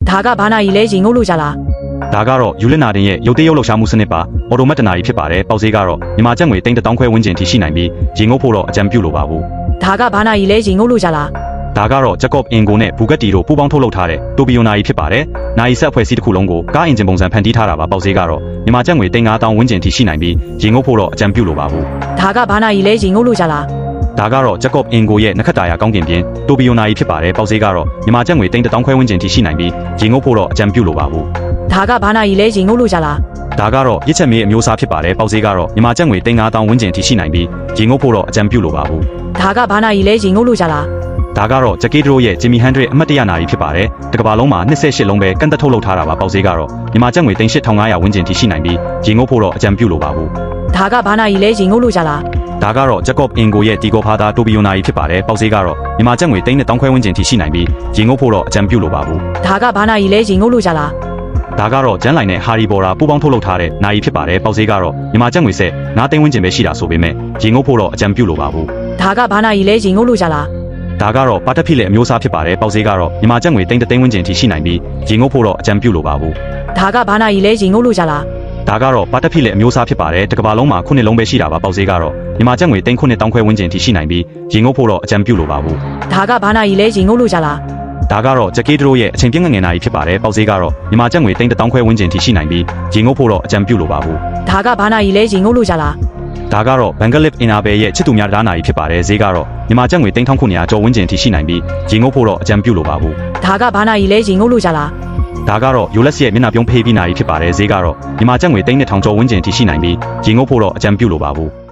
ဒါကဘာနာကြီးလဲရင်ငုတ်လို့ကြလား ဒါကတော့ယူလစ်နာတင်ရဲ့ရုပ်တရုပ်လှုပ်ရှားမှုစနစ်ပါအော်တိုမက်တနာကြီးဖြစ်ပါတယ်ပေါက်ဈေးကတော့မြန်မာကျပ်ငွေ3,000 ခွဲဝန်းကျင်ထိရှိနိုင်ပြီးရင်ငုတ်ဖို့တော့အကြံပြုလိုပါဘူး ဒါကဘာနာကြီးလဲရင်ငုတ်လို့ကြလား ဒါကတော့ဂျက်ကော့အင်ကိုနဲ့ဘူဂက်တီတို့ပူးပေါင်းထုတ်လုပ်ထားတဲ့တိုပီယိုနာကြီးဖြစ်ပါတယ်နာရီဆက်ဖွဲ့စည်းတစ်ခုလုံးကိုကားအင်ဂျင်ပုံစံဖန်တီးထားတာပါပေါက်ဈေးကတော့မြန်မာကျပ်ငွေ3,500 ဝန်းကျင်ထိရှိနိုင်ပြီးရင်ငုတ်ဖို့တော့အကြံပြုလိုပါဘူး ဒါကဘာနာကြီးလဲရင်ငုတ်လို့ကြလား ဒါကတော့ဂျက်ကော့အင်ကိုရဲ့နခတ်တာယာကောင်းကင်ပြင်တိုပီယိုနာကြီးဖြစ်ပါတယ်ပေါက်ဈေးကတော့မြန်မာကျပ်ငွေ3,000 ခွဲဝန်းကျင်ထိရှိနိုင်ပြီးရင်ငုတ်ဖို့တော့အကြံပြုလိုပါဘူး ဒါကဘာနာကြီးလဲရင်ငုတ်လို့ကြလား ဒါကတော့ရစ်ချက်မေးအမျိုးအစားဖြစ်ပါတယ်ပေါက်ဈေးကတော့မြန်မာကျပ်ငွေ3,500 ဝန်းကျင်ထိရှိနိုင်ပြီးရင်ငုတ်ဖို့တော့အကြံပြုလိုပါဘူး ဒါကဘာနာကြီးလဲရင်ငုတ်လို့ကြလား ဒါကတော့ဂျက်ကေဒရိုရဲ့ဂျီမီဟန်ဒရစ်အမှတ်တရနာရီဖြစ်ပါတယ်တကဘာလုံးမှာ28လုံးပဲကန့်သက်ထုတ်လုပ်ထားတာပါပေါက်ဈေးကတော့မြန်မာကျပ်ငွေ3,500 ဝန်းကျင်ထိရှိနိုင်ပြီးရင်ငုတ်ဖို့တော့အကြံပြုလိုပါဘူး ဒါကဘာနာကြီးလဲရင်ငုတ်လို့ကြလား ဒါကတော့ဂျက်ကော့အင်ကိုရဲ့တီကိုဖာသာတိုပီယိုနာရီဖြစ်ပါတယ်ပေါက်ဈေးကတော့မြန်မာကျပ်ငွေ3,000 ခွဲဝန်းကျင်ထိရှိနိုင်ပြီးရင်ငုတ်ဖို့တော့အကြံပြုလိုပါဘူး ဒါကဘာနာကြီးလဲရင်ငုတ်လို့ကြလား ဒါကတော့ဂျန်လိုင်နဲ့ဟာရီဘော်ရာပူးပေါင်းထုတ်လုပ်ထားတဲ့နာရီဖြစ်ပါတယ်ပေါက်ဈေးကတော့မြန်မာကျပ်ငွေ9 သိန်းဝန်းကျင်ပဲရှိတာဆိုပေမဲ့ရင်ငုတ်ဖို့တော့အကြံပြုလိုပါဘူး ဒါကဘာနာကြီးလဲရင်ငုတ်လို့ကြလား ဒါကတော့ပါတက်ဖိလက်အမျိုးအစားဖြစ်ပါတယ်ပေါက်ဈေးကတော့မြန်မာကျပ်ငွေ3 သိန်းဝန်းကျင်ထိရှိနိုင်ပြီးရင်ငုတ်ဖို့တော့အကြံပြုလိုပါဘူး ဒါကဘာနာကြီးလဲရင်ငုတ်လို့ကြလား ဒါကတော့ပါတက်ဖိလက်အမျိုးအစားဖြစ်ပါတယ်တကဘာလုံးမှာ9လုံးပဲရှိတာပါပေါက်ဈေးကတော့မြန်မာကျပ်ငွေ3,000 ခွဲဝန်းကျင်ထိရှိနိုင်ပြီးရင်ငုတ်ဖို့တော့အကြံပြုလိုပါဘူး ဒါကဘာနာကြီးလဲရင်ငုတ်လို့ကြလား ဒါကတော့ဂျက်ကေဒရိုရဲ့အချိန်ပြင်းငယ်နာရီဖြစ်ပါတယ်ပေါက်ဈေးကတော့မြန်မာကျပ်ငွေ3,000 ခွဲဝန်းကျင်ထိရှိနိုင်ပြီးရင်ငုတ်ဖို့တော့အကြံပြုလိုပါဘူး ဒါကဘာနာကြီးလဲရင်ငုတ်လို့ကြလား ဒါကတော့ဘန်ဂလစ်အင်နာဘယ်ရဲ့ချစ်သူများတရားနာရီဖြစ်ပါတယ်ဈေးကတော့မြန်မာကျပ်ငွေ3,900 ကျော်ဝန်းကျင်ထိရှိနိုင်ပြီးရင်ငုတ်ဖို့တော့အကြံပြုလိုပါဘူး ဒါကဘာနာကြီးလဲရင်ငုတ်လို့ကြလား ဒါကတော့ယူလက်စ်ရဲ့မျက်နှာပြုံးဖေးပြီးနာရီဖြစ်ပါတယ်ဈေးကတော့မြန်မာကျပ်ငွေ3,000 ကျော်ဝန်းကျင်ထိရှိနိုင်ပြီးရင်ငုတ်ဖို့တော့အကြံပြုလိုပါဘူး